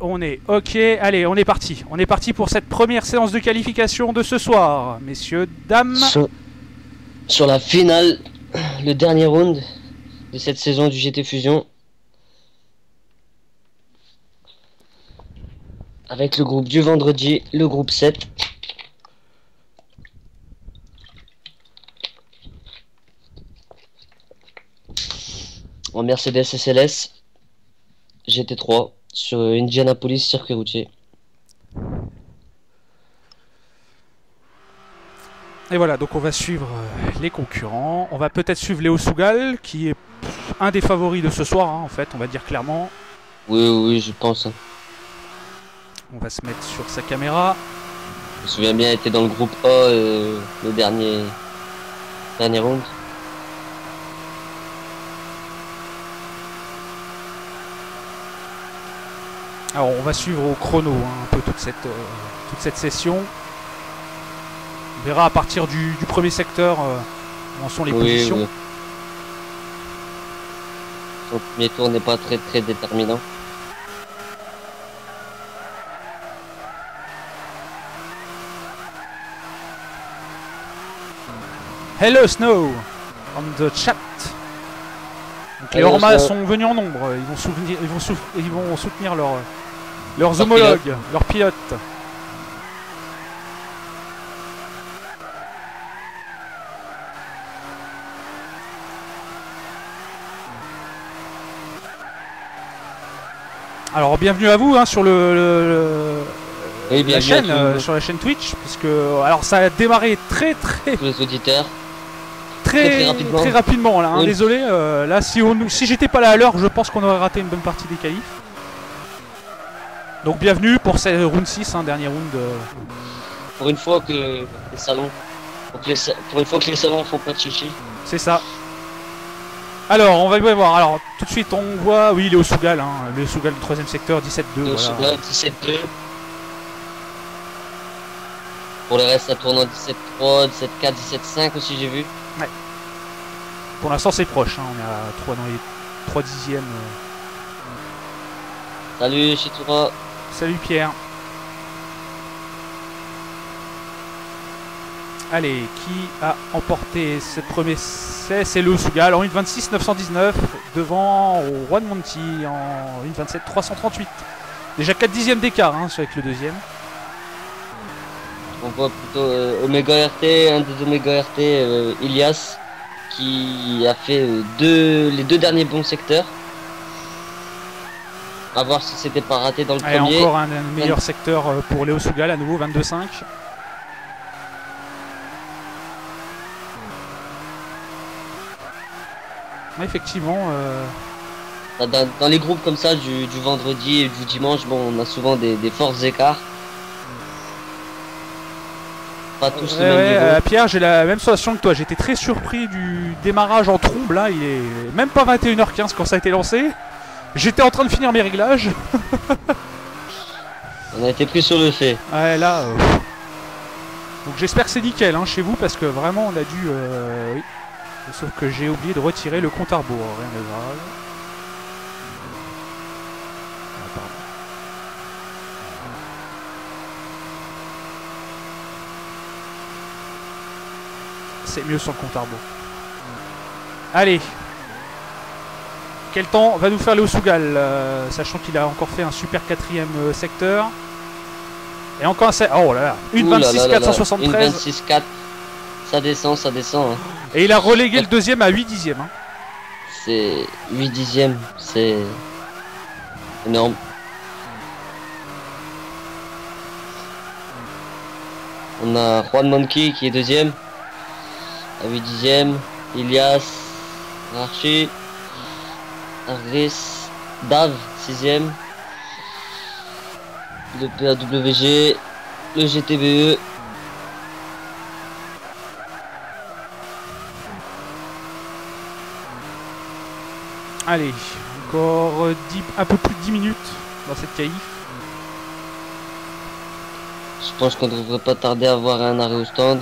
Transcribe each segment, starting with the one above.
On est ok, allez, on est parti. On est parti pour cette première séance de qualification de ce soir, messieurs, dames. Sur la finale, le dernier round de cette saison du GT Fusion. Avec le groupe du vendredi, le groupe 7. En Mercedes SLS GT3 sur Indianapolis circuit routier. Et voilà, donc on va suivre les concurrents. On va peut-être suivre Léo Sougal, qui est un des favoris de ce soir, hein, en fait, on va dire clairement. Oui, je pense. On va se mettre sur sa caméra. Je me souviens bien, il était dans le groupe A le dernier round. Alors on va suivre au chrono un peu toute cette session. On verra à partir du premier secteur où en sont les positions. Oui. Son premier tour n'est pas très déterminant. Hello Snow on the chat. Donc les Ormas sont venus en nombre. Ils vont soutenir leurs homologues, leurs pilotes. Alors bienvenue à vous hein, sur la chaîne, sur la chaîne Twitch, parce que alors ça a démarré très les auditeurs très rapidement là. Hein, oui. Désolé, là si j'étais pas là à l'heure, je pense qu'on aurait raté une bonne partie des qualifs. Donc bienvenue pour ce round 6, hein, dernier round. Pour une fois que les salons, pour une fois que les salons font pas de chichi. C'est ça. Alors on va voir. Alors tout de suite on voit, oui, Léo Sougal, hein, Léo Sougal du 3ème secteur, 17-2. Léo Sougal, 17-2. Pour le reste ça tourne en 17-3, 17-4, 17-5 aussi j'ai vu. Ouais. Pour l'instant c'est proche, hein, on est à 3 dans les 3 dixièmes. Salut Chitura. Salut Pierre. Allez, qui a emporté cette première essai? C'est Léo Sougal en 1.26 919 devant Juan Monti en 1.27 338. Déjà 4 dixièmes d'écart hein, avec le deuxième. On voit plutôt Omega RT, un des Omega RT, Ilias, qui a fait les deux derniers bons secteurs. A voir si c'était pas raté dans le premier. Encore un meilleur secteur pour Léo Sougal à nouveau, 22-5. Effectivement. Dans les groupes comme ça du vendredi et du dimanche, bon, on a souvent des forts écarts. Pas tous le même niveau. Pierre, j'ai la même sensation que toi. J'étais très surpris du démarrage en trombe. Là, il est même pas 21h15 quand ça a été lancé. J'étais en train de finir mes réglages. On a été pris sur le fait. Ouais, là. Donc j'espère que c'est nickel hein, chez vous parce que vraiment on a dû. Oui. Sauf que j'ai oublié de retirer le compte à rebours. Rien de grave. Ah, pardon. C'est mieux sans le compte à rebours. Allez. Quel temps va nous faire Léo Sougal, sachant qu'il a encore fait un super 4ème secteur. Et encore un... Oh là là, 1.26 473. 1.26 4. Ça descend. Hein. Et il a relégué le deuxième à 8 dixièmes. Hein. C'est 8 dixièmes, c'est énorme. On a Juan Monkey qui est deuxième à 8 dixièmes. Ilias, Archie, Harris, Dave, 6ème. Le PAWG, le GTBE. Allez, encore un peu plus de 10 minutes dans cette qualif. Je pense qu'on ne devrait pas tarder à avoir un arrêt au stand.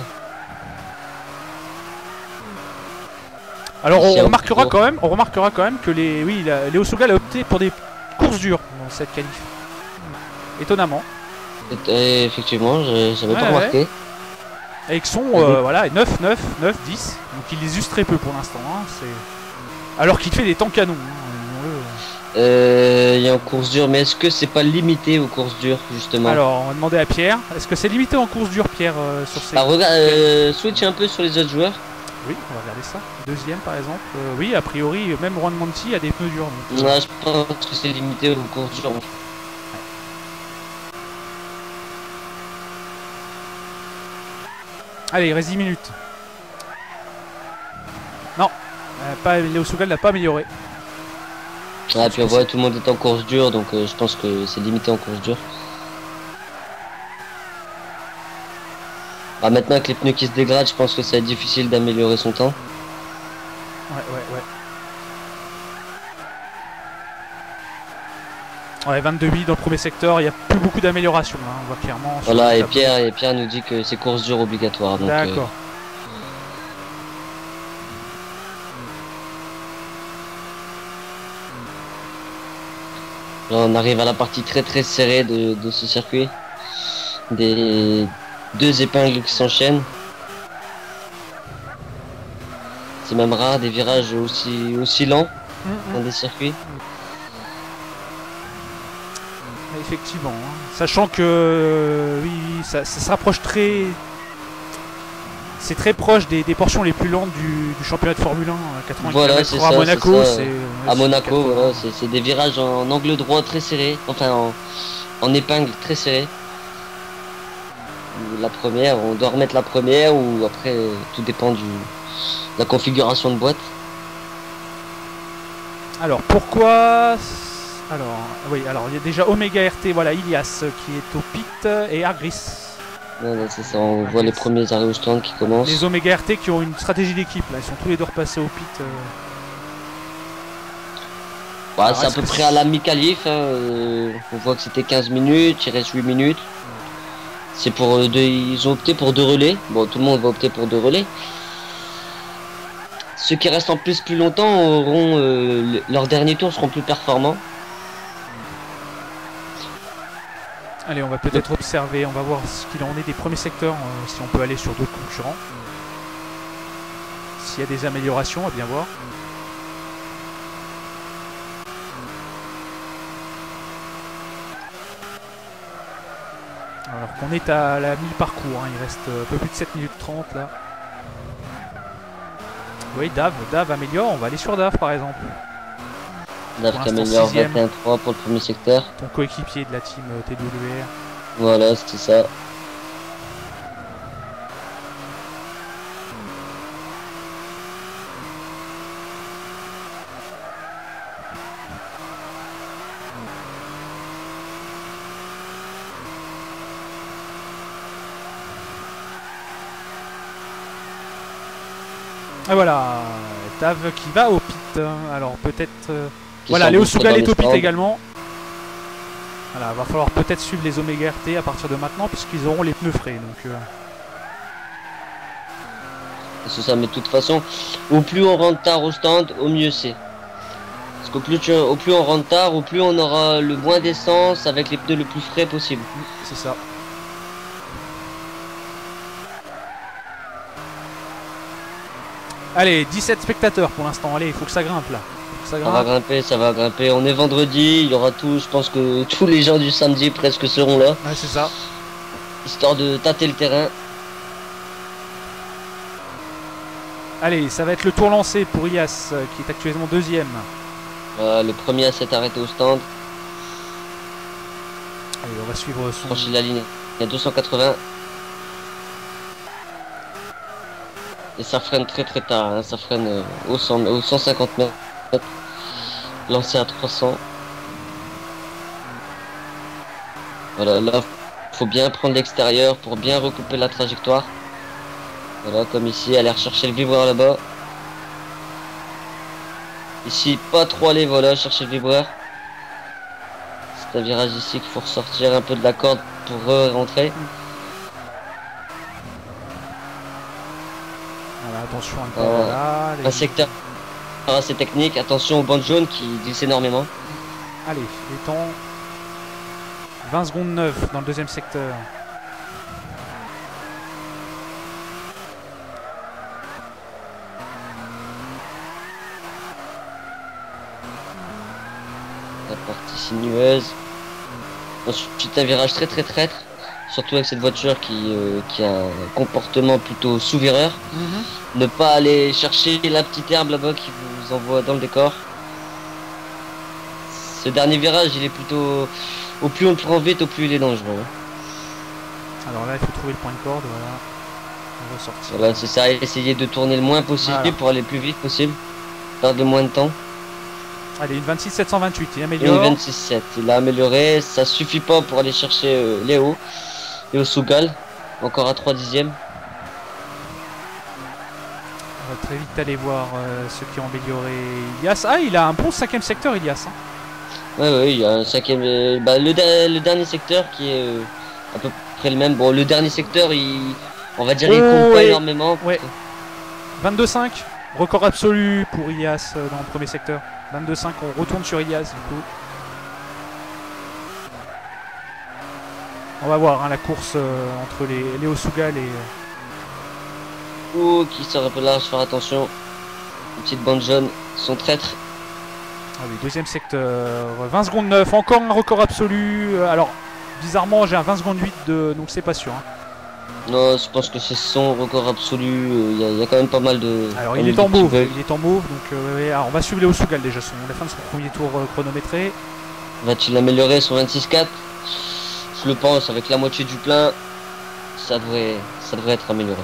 Alors on remarquera quand même que Léo Sougal a opté pour des courses dures dans cette qualif. étonnamment. Et effectivement, j'avais Ouais, pas ouais. remarqué. Avec son Oui. voilà, 9, 9, 9, 10. Donc il les use très peu pour l'instant. Hein, alors qu'il fait des temps canons. Hein, Il y a en course dure, mais est-ce que c'est pas limité aux courses dures, justement? alors, on va demander à Pierre. Est-ce que c'est limité en course dure, Pierre, sur ces... Alors, regarde, switch un peu sur les autres joueurs. Oui, on va regarder ça. Deuxième, par exemple. Oui, a priori, même Juan Monti a des pneus durs. Donc, Ouais, je pense que c'est limité aux courses dures. Allez, il reste 10 minutes. Non, Léo Sougal n'a pas amélioré. Ah, puis on voit tout le monde est en course dure, donc je pense que c'est limité en course dure. Ah, maintenant que les pneus qui se dégradent, je pense que ça va être difficile d'améliorer son temps. Ouais, 22,8 dans le premier secteur, il n'y a plus beaucoup d'amélioration, hein, on voit clairement. Voilà, et Pierre nous dit que c'est course dure obligatoire. D'accord. Là, on arrive à la partie très très serrée de ce circuit. Des deux épingles qui s'enchaînent. C'est même rare des virages aussi lents dans des circuits. Effectivement, hein. Sachant que oui, ça se rapproche très... C'est très proche des portions les plus lentes du championnat de Formule 1, 80 voilà, km/h à Monaco. À Monaco, voilà, c'est des virages en angle droit très serré, enfin en épingle très serré. La première, on doit remettre la première ou après tout dépend de la configuration de boîte. Alors pourquoi... Alors, oui, alors il y a déjà Omega RT, voilà, Ilias qui est au pit et Argris. Ouais, c'est ça, on voit les premiers arrêts au stand qui commencent. Les Omega RT qui ont une stratégie d'équipe, là, ils sont tous les deux repassés au pit. Bah, c'est à peu près à la mi-qualif, hein, on voit que c'était 15 minutes, il reste 8 minutes. C'est pour ils ont opté pour 2 relais, bon tout le monde va opter pour 2 relais. Ceux qui restent en plus longtemps auront leur dernier tour seront plus performants. Allez, on va peut-être observer, on va voir ce qu'il en est des premiers secteurs, si on peut aller sur d'autres concurrents. S'il y a des améliorations, à bien voir. Alors qu'on est à la mi-parcours, hein, il reste un peu plus de 7 minutes 30 là. Oui, Dave améliore, on va aller sur Dave par exemple. Dave qui améliore 21-3 pour le premier secteur. Ton coéquipier de la team TWR. Voilà, c'était ça. Et voilà, Dave qui va au pit. Alors peut-être... voilà, Léo Sougal est au pit également. Voilà, va falloir peut-être suivre les Omega RT à partir de maintenant puisqu'ils auront les pneus frais. Donc, c'est ça, mais de toute façon, au plus on rentre tard au stand, au mieux c'est. Parce qu'au plus on rentre tard, au plus on aura le moins d'essence avec les pneus le plus frais possible. C'est ça. Allez, 17 spectateurs pour l'instant. Allez, il faut que ça grimpe là. Ça va grimper, ça va grimper. On est vendredi, il y aura tout. Je pense que tous les gens du samedi presque seront là. Ouais, c'est ça. Histoire de tâter le terrain. Allez, ça va être le tour lancé pour Ilias qui est actuellement deuxième. Le premier à s'être arrêté au stand. Allez, on va suivre son... Franchit la ligne. Il y a 280. Et ça freine très très tard, hein. Ça freine au 150 mètres. Lancé à 300. Voilà, là, faut bien prendre l'extérieur pour bien recouper la trajectoire. Voilà, comme ici, aller rechercher le vibreur là-bas. Ici, pas trop aller, voilà, chercher le vibreur. C'est un virage ici qu'il faut ressortir un peu de la corde pour rentrer. Voilà, attention à ne pas voilà, un secteur assez technique, attention aux bandes jaunes qui glissent énormément. Allez, les temps 20 secondes 9 dans le deuxième secteur. La partie sinueuse. Ensuite un virage très traître. Surtout avec cette voiture qui a un comportement plutôt sous-vireur. Ne pas aller chercher la petite herbe là-bas qui vous envoie dans le décor. Ce dernier virage, il est plutôt... Au plus on le prend vite, au plus il est dangereux. Alors là, il faut trouver le point de corde, voilà. On va sortir. Voilà, c'est ça, essayer de tourner le moins possible Voilà. pour aller le plus vite possible. Perdre le moins de temps. Allez, une 26 728, il Une améliore. 26.7, il a amélioré, ça suffit pas pour aller chercher Léo Sougal, encore à 3 dixièmes. On va très vite aller voir ceux qui ont amélioré Ilias. Ah, il a un bon 5ème secteur, Ilias. Hein. Ouais, il y a un cinquième. Le dernier secteur qui est à peu près le même. Bon, le dernier secteur, on va dire, il compte pas énormément. Ouais. 22-5, record absolu pour Ilias dans le premier secteur. 22-5, on retourne sur Ilias du coup. On va voir hein, la course entre les Léo Sougal et. Oh, qui sort un peu large, faire attention. Une petite bande jaune, son traître. Ah oui, deuxième secteur, 20 secondes 9, encore un record absolu. Alors, bizarrement, j'ai un 20 secondes 8 de. Donc, c'est pas sûr. Hein. Non, je pense que c'est son record absolu. Il y a quand même pas mal de. Alors, il est en mauve, donc ouais, alors, on va suivre Léo Sougal déjà, la fin de son premier tour chronométré. Va-t-il améliorer son 26.4? Je le pense, avec la moitié du plein, ça devrait être amélioré.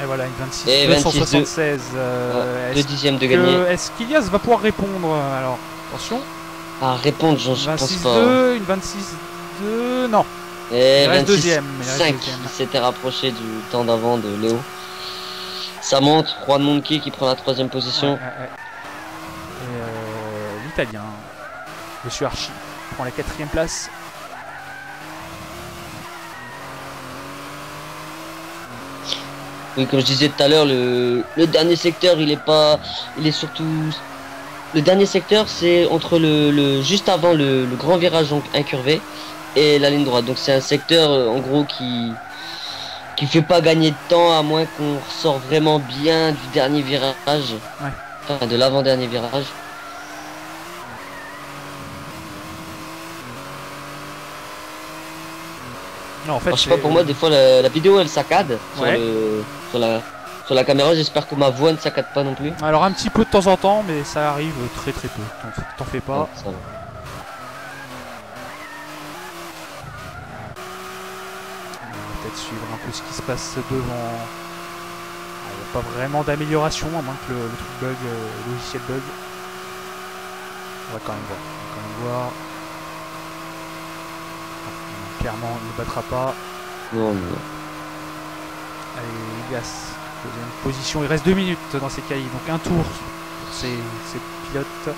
Et voilà, une 26 Et 276. 2 dixièmes de gagner. Est-ce qu'Ilias va pouvoir répondre? Alors, attention. À répondre, je pense pas. 26-2, une 26-2, non. Et Il reste 26, deuxième. 5 qui s'était rapproché du temps d'avant de Léo. Ça monte, Juan Monkey qui prend la 3ème position. Ouais. Et l'Italien, Monsieur Archie, prend la 4ème place. Oui, comme je disais tout à l'heure, le dernier secteur, il est surtout... Le dernier secteur, c'est entre juste avant le grand virage donc incurvé et la ligne droite. Donc c'est un secteur en gros qui fait pas gagner de temps à moins qu'on ressort vraiment bien du dernier virage. Ouais. Enfin, de l'avant-dernier virage. Non, en fait, Alors, je sais pas, pour moi, des fois, la vidéo, elle saccade Ouais. sur la caméra. J'espère que ma voix ne saccade pas non plus. Alors un petit peu de temps en temps, mais ça arrive très peu. T'en fais pas. Ouais, ça va. On va peut-être suivre un peu ce qui se passe devant. Il n'y a pas vraiment d'amélioration, à moins que le truc bug, le logiciel bug. On va quand même voir. Clairement, il ne battra pas. Non, mais... Allez, Ilias, deuxième position. Il reste 2 minutes dans ces cahiers, donc un tour pour ces pilotes.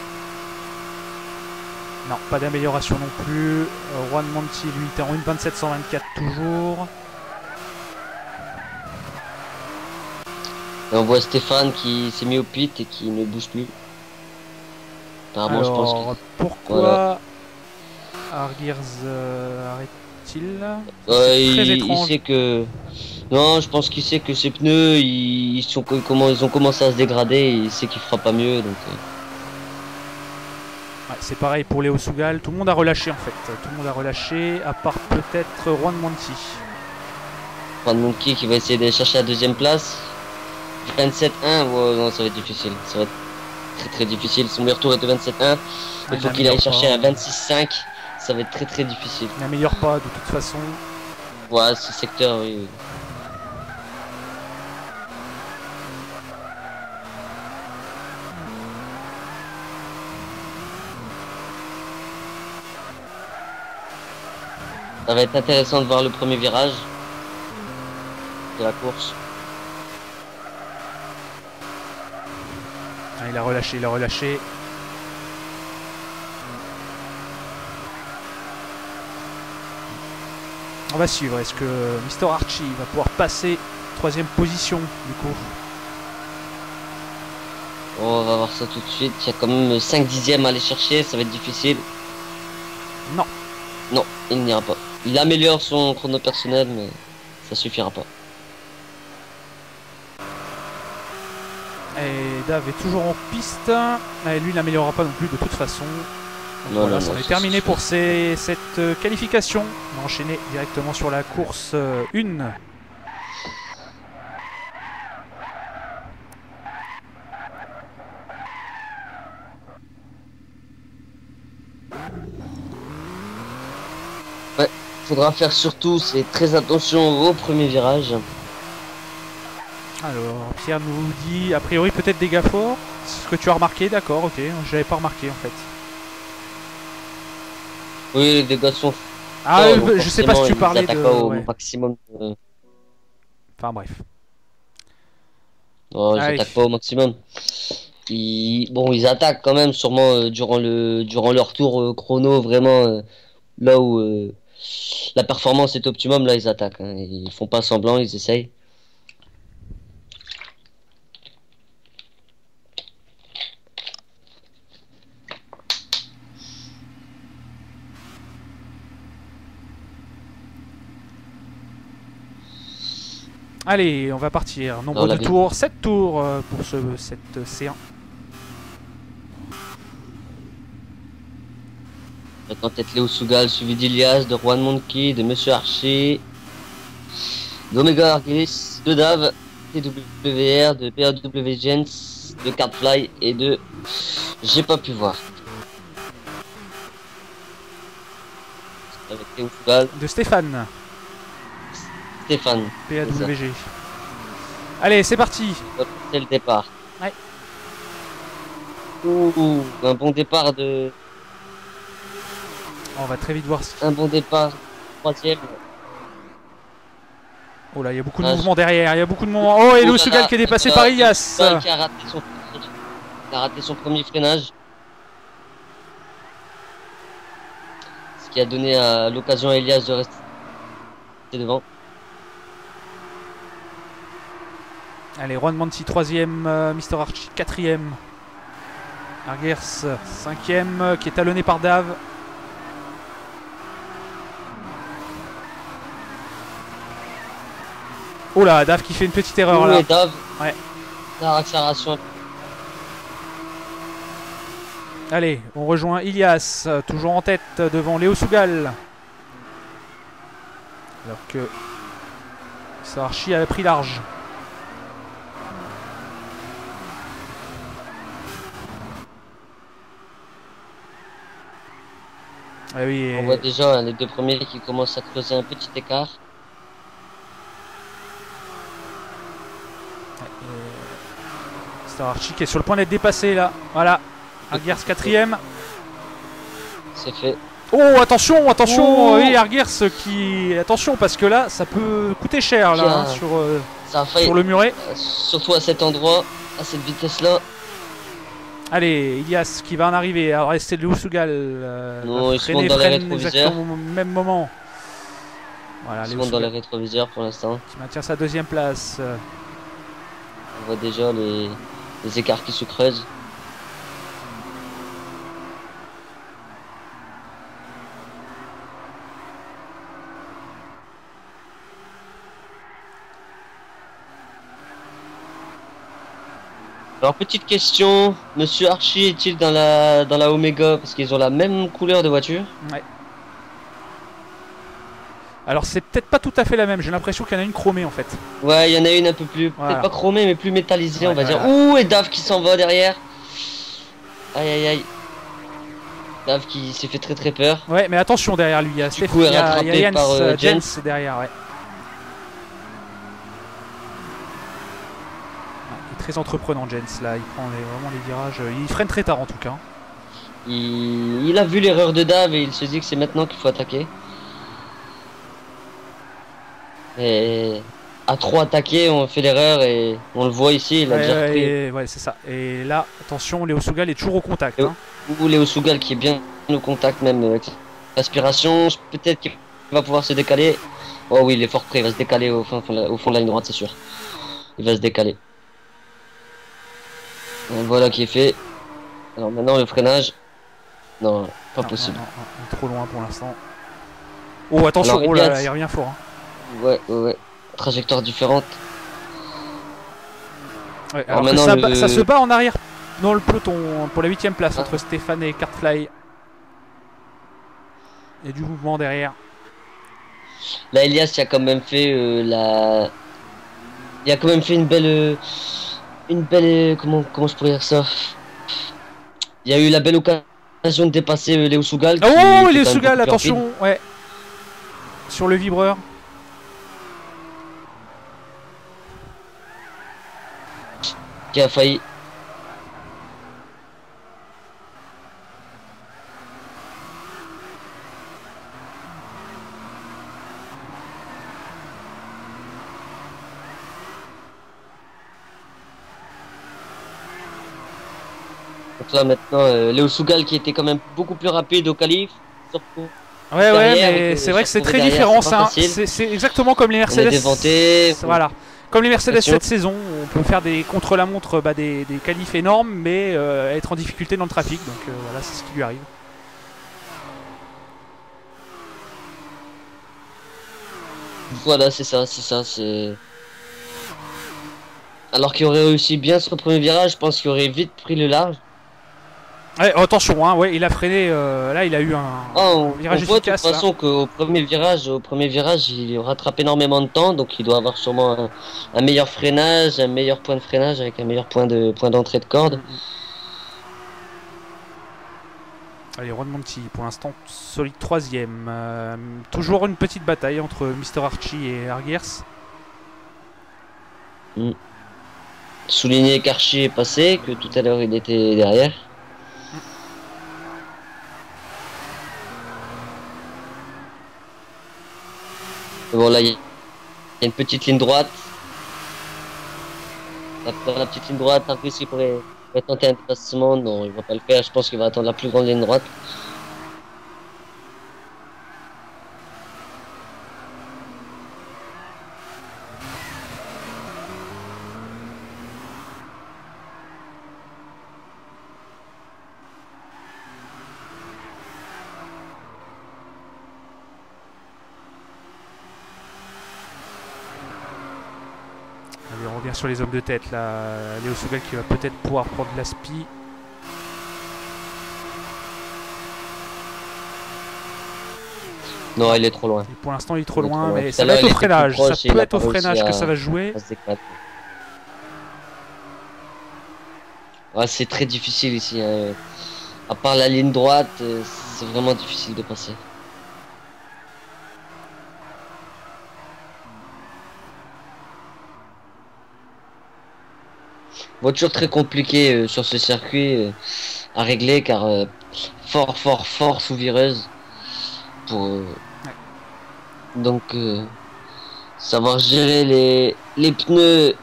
Non, pas d'amélioration non plus. Juan Monti, lui, est en 1.27.124 toujours. Et on voit Stéphane qui s'est mis au pit et qui ne bouge plus. Apparemment, Alors, je pense que... pourquoi Argiers arrête-t-il? Il sait que... Non, je pense qu'il sait que ses pneus, ils ont commencé à se dégrader et il sait qu'il fera pas mieux. Donc, ouais, c'est pareil pour Léo Sougal. Tout le monde a relâché en fait. Tout le monde a relâché, à part peut-être Juan Monti. Juan Monkey qui va essayer d'aller chercher la 2ème place. 27-1, ouais, non, ça va être difficile. Ça va être très difficile. Son meilleur tour est de 27-1. Il faut qu'il aille chercher à 26-5. Ça va être très difficile. Il n'améliore pas de toute façon. Voilà, ce secteur, oui. Ça va être intéressant de voir le premier virage de la course. Ah, il a relâché. On va suivre. Est-ce que Mr. Archie va pouvoir passer 3ème position du coup? On va voir ça tout de suite. Il y a quand même 5 dixièmes à aller chercher, ça va être difficile. Non. Non, il n'ira pas. Il améliore son chrono personnel, mais ça suffira pas. Et Dave est toujours en piste. Et lui, il n'améliorera pas non plus de toute façon. Donc Non, voilà, non, ça non, est ça, terminé c'est pour cette qualification. On va enchaîner directement sur la course 1. Ouais, faudra faire surtout, c'est très attention au premier virage. Alors, Pierre nous dit, a priori, peut-être dégâts forts. Ce que tu as remarqué, d'accord, ok. Je l'avais pas remarqué en fait. Oui, les dégâts sont Ah, forts, donc je sais pas si tu forcément, parlais ils attaquent de... pas au ouais. maximum. Enfin bref. Non, ils Allez. attaquent pas au maximum. Bon, ils attaquent quand même, sûrement durant leur tour chrono, vraiment là où la performance est optimum, là ils attaquent. Hein. Ils font pas semblant, ils essayent. Allez, on va partir. Nombre de tours, 7 tours pour cette C1. En tête Léo Sougal, suivi d'Ilias, de Juan Monkey, de Monsieur Archer, d'Omega Argilis, de Dave, TWR, de PAW Gens, de Cardfly et de... J'ai pas pu voir. Avec Léo Sougal. De Stéphane. Stéphane. PAWG. Allez, c'est parti. C'est le départ. Ouais. Ouh, un bon départ de... On va très vite voir. Un bon départ. Troisième. Oh là, il y a beaucoup de mouvements derrière. Il y a beaucoup de mouvements. Oh, et Léo Sougal qui est dépassé par Ilias. Qui a raté son premier freinage. Ce qui a donné l'occasion à Ilias de rester devant. Allez, Juan Manti 3ème, Mister Archie 4ème. Argers 5ème, qui est talonné par Dave. Oh là, Dave qui fait une petite erreur là. Dave. Ouais. La accélération. Allez, on rejoint Ilias, toujours en tête devant Léo Sougal. Alors que Mister Archie a pris large. Ah oui, on voit déjà les deux premiers qui commencent à creuser un petit écart. Mister Archie qui est sur le point d'être dépassé là. Voilà. Argers 4ème. C'est fait. Oh, attention, attention. Oui, Argers qui... Attention, parce que là, ça peut coûter cher là, sur le muret. Surtout à cet endroit, à cette vitesse-là. Allez, Ilias qui va en arriver. Alors, c'est Léo Sougal. Non, ils se montent dans les rétroviseurs. Au même moment. Voilà, ils se montent dans les rétroviseurs pour l'instant. Qui maintient sa 2ème place. On voit déjà les écarts qui se creusent. Alors petite question, Monsieur Archie est-il dans la Omega parce qu'ils ont la même couleur de voiture? Ouais. Alors c'est peut-être pas tout à fait la même, j'ai l'impression qu'il y en a une chromée en fait. Ouais, il y en a une un peu plus, peut-être pas chromée mais plus métallisée, on va dire. Ouh, et Dave qui s'en va derrière. Aïe aïe aïe. Dave qui s'est fait très peur. Ouais, mais attention derrière lui, il y a Jens derrière, ouais. Très entreprenant Jens là, il prend vraiment les virages, il freine très tard en tout cas. Il a vu l'erreur de Dave et il se dit que c'est maintenant qu'il faut attaquer. Et à 3 attaquer, on fait l'erreur et on le voit ici, il a déjà repris. Ouais, c'est ça. Et là, attention, Léo Sougal est toujours au contact. Ou Léo Sougal qui est bien au contact même avec l'aspiration, peut-être qu'il va pouvoir se décaler. Oh oui, il est fort près, il va se décaler au fond de la ligne droite, c'est sûr. Il va se décaler. Voilà qui est fait. Alors maintenant le freinage. Non, pas Non, possible. il est trop loin pour l'instant. Oh, attention, Alors, oh là là, Elias. il revient fort. Ouais. Trajectoire différente. Ouais, Alors alors que maintenant ça se bat en arrière dans le peloton pour la 8ème place Ah. entre Stéphane et Cartfly. Il y a du mouvement derrière. Là, Elias, il a quand même fait il a quand même fait une belle, comment je pourrais dire ça? Il y a eu la belle occasion de dépasser Léo Sougal. Oh, Qui il est est quand même Sougal, beaucoup plus rapide, attention, ouais. Sur le vibreur. qui a failli. Donc là maintenant, Léo Sougal qui était quand même beaucoup plus rapide au qualif. Surtout Ouais, derrière, mais et c'est vrai que se c'est retrouver très derrière, différent. c'est pas facile. C'est exactement comme les On est Mercedes. déventé. Voilà. Comme les Mercedes Attention. cette saison, on peut faire des contre-la-montre, des qualifs énormes, mais être en difficulté dans le trafic. Donc voilà, c'est ce qui lui arrive. Voilà, c'est ça, c'est. Alors qu'il aurait réussi bien sur le premier virage, je pense qu'il aurait vite pris le large. Ouais, attention, hein, ouais, il a freiné. Là, il a eu un On virage voit de toute efficace. Là. façon qu'au premier virage, il rattrape énormément de temps, donc il doit avoir sûrement un meilleur freinage, un meilleur point de freinage avec un meilleur point d'entrée de corde. Allez, Ron Monti, pour l'instant, solide 3ème. Toujours une petite bataille entre Mr. Archie et Arguers. Souligner qu'Archie est passé, que tout à l'heure il était derrière. Bon, là, il y a une petite ligne droite. Après la petite ligne droite, Arguers il pourrait tenter un dépassement. Non, il va pas le faire. Je pense qu'il va attendre la plus grande ligne droite. Allez, on revient sur les hommes de tête. Là, Léo Sougal qui va peut-être pouvoir prendre l'aspi. Non, il est trop loin. Et pour l'instant, il est trop Il est loin, trop loin. mais Tout ça à va l'heure, être au il était plus freinage. proche Ça et il peut a être au pas réussi freinage que à- ça va se jouer. à se déclarer. Ouais, c'est très difficile ici, hein. À part la ligne droite, c'est vraiment difficile de passer. Voiture très compliquée sur ce circuit à régler car fort sous vireuse pour donc savoir gérer les pneus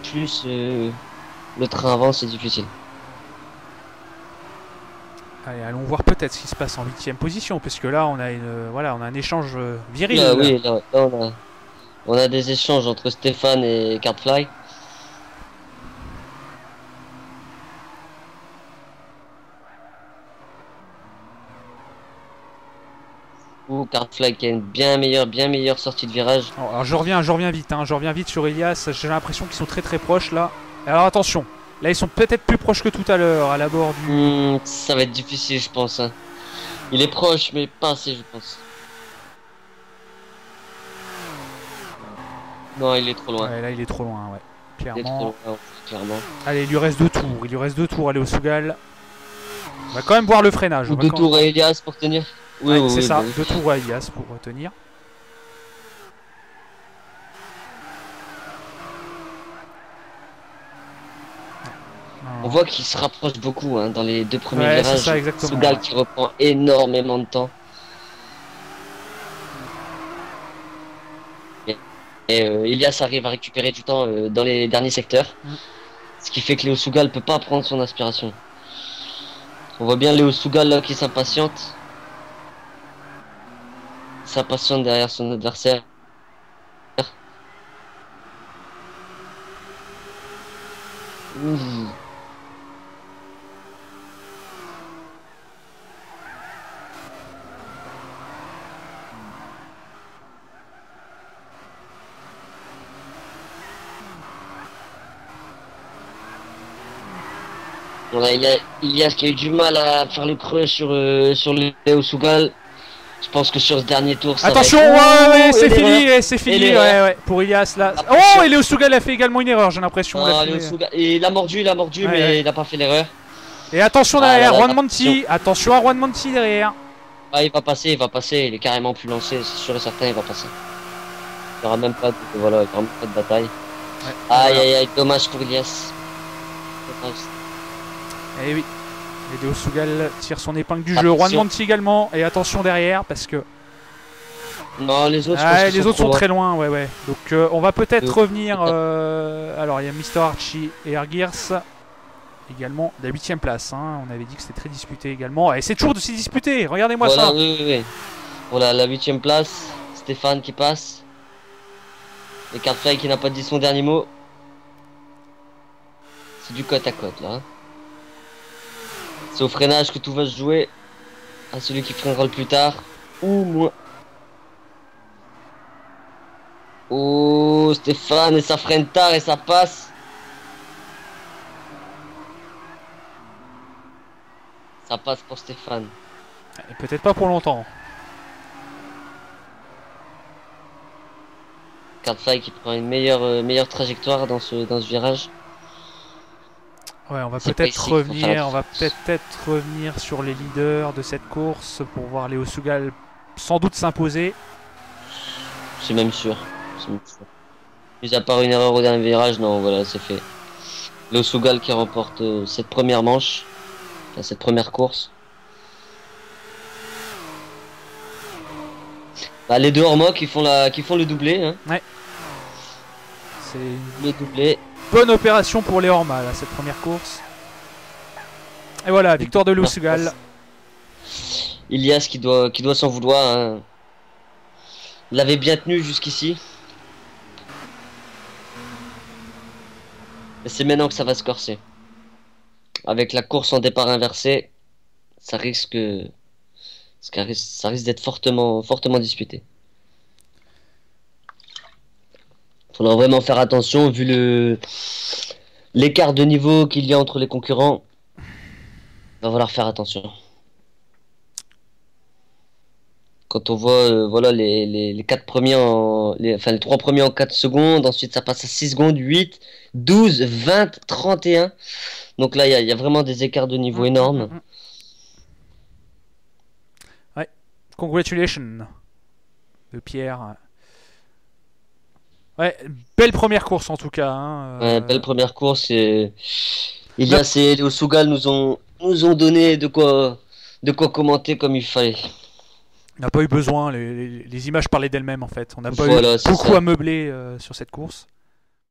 plus le train avant, c'est difficile. Allez, allons voir peut-être ce qui se passe en 8ème position, puisque là, on a on a un échange viril. Là, oui, là, on a des échanges entre Stéphane et Cardfly. Ou Cardfly qui a une bien meilleure sortie de virage. Alors je reviens vite, hein, je reviens vite sur Elias. J'ai l'impression qu'ils sont très proches là. Alors attention, là ils sont peut-être plus proches que tout à l'heure à la bord du. Ça va être difficile, je pense, hein. Il est proche, mais pas assez, je pense. Non, il est trop loin. Ouais, là il est trop loin, ouais. Il est trop Clairement. loin, clairement. Allez, il lui reste 2 tours. Il lui reste 2 tours à Léo Sougal. On va quand même voir le freinage. Ou On va deux quand- tours à Elias pour tenir. Oui, Ouais, oui, c'est oui, ça, bah oui. 2 tours à Elias pour retenir. On voit qu'il se rapproche beaucoup, hein, dans les deux premiers Ouais, c'est virages. ça, exactement, Sougal ouais. qui reprend énormément de temps. Et Elias arrive à récupérer du temps dans les derniers secteurs. Ce qui fait que Léo Sougal peut pas prendre son aspiration. On voit bien Léo Sougal là qui s'impatiente. S'impatiente derrière son adversaire. Ouh. Voilà, Ilias qui a eu du mal à faire le creux sur le Léo Sougal. Je pense que sur ce dernier tour, ça Attention, va être... ouais, c'est et fini, l'erreur. ouais, c'est fini, Et l'erreur. ouais, pour Ilias là. La Oh, pression. et Léo Sougal a fait également une erreur, j'ai l'impression. Ah, Léo Sougal, et il a mordu, Ouais, mais ouais. il n'a pas fait l'erreur. Et attention Ah là derrière, là, Juan la Monti. Attention à Juan Monti derrière. Ah, il va passer, il est carrément plus lancé, c'est sûr et certain, il va passer. Il n'y aura même pas de, voilà, il y aura même pas de bataille. Ouais, Aïe, voilà. aïe, aïe, dommage pour Ilias. Dommage. Et oui. Et Léo Sougal tire son épingle du jeu. Attention. Juan Monti également. Et attention derrière parce que. Non, les autres, je pense qu'ils Les autres sont trop très loin, ouais. Donc on va peut-être Deux. revenir. Alors il y a Mr. Archie et Ergiers. Également la 8ème place. Hein. On avait dit que c'était très disputé également. Et c'est toujours de s'y disputer. Regardez-moi Voilà, ça. oui. Voilà, la 8ème place. Stéphane qui passe. Et Cartfly qui n'a pas dit son dernier mot. C'est du côte à côte là. Hein. C'est au freinage que tout va se jouer. À celui qui freinera le plus tard. Ou moins. Oh, Stéphane, et ça freine tard et ça passe. Ça passe pour Stéphane. Et peut-être pas pour longtemps. Cartfly qui prend une meilleure trajectoire dans ce virage. Ouais, on va C'est pas peut-être ici qu'il faut faire revenir. la On va peut-être revenir sur les leaders de cette course pour voir Léo Sougal sans doute s'imposer. C'est même sûr. C'est même sûr. Mis à part une erreur au dernier virage, non, voilà, c'est fait. Le Sougal qui remporte cette première manche, enfin, cette première course. Bah, les deux Ormoc qui font le doublé, hein. C'est une Le doublé. bonne opération pour les Orma, là, cette première course. Et voilà, victoire de Léo Sougal. Ilias qui doit s'en vouloir. Hein. Il l'avait bien tenu jusqu'ici. Et c'est maintenant que ça va se corser. Avec la course en départ inversé, ça risque d'être fortement disputé. Faudra vraiment faire attention vu l'écart de niveau qu'il y a entre les concurrents. Va falloir faire attention. Quand on voit voilà les 4 premiers les 3 premiers en 4 secondes, ensuite ça passe à 6 secondes, 8, 12, 20, 31. Donc là il y a vraiment des écarts de niveau énormes. Ouais. Congratulations de Pierre. Ouais, belle première course en tout cas. Hein. Ouais, belle première course. Ilias et Léo Sougal nous ont donné de quoi commenter comme il fallait. On n'a pas eu besoin, les images parlaient d'elles-mêmes en fait. On n'a pas Voilà, eu beaucoup à meubler sur cette course.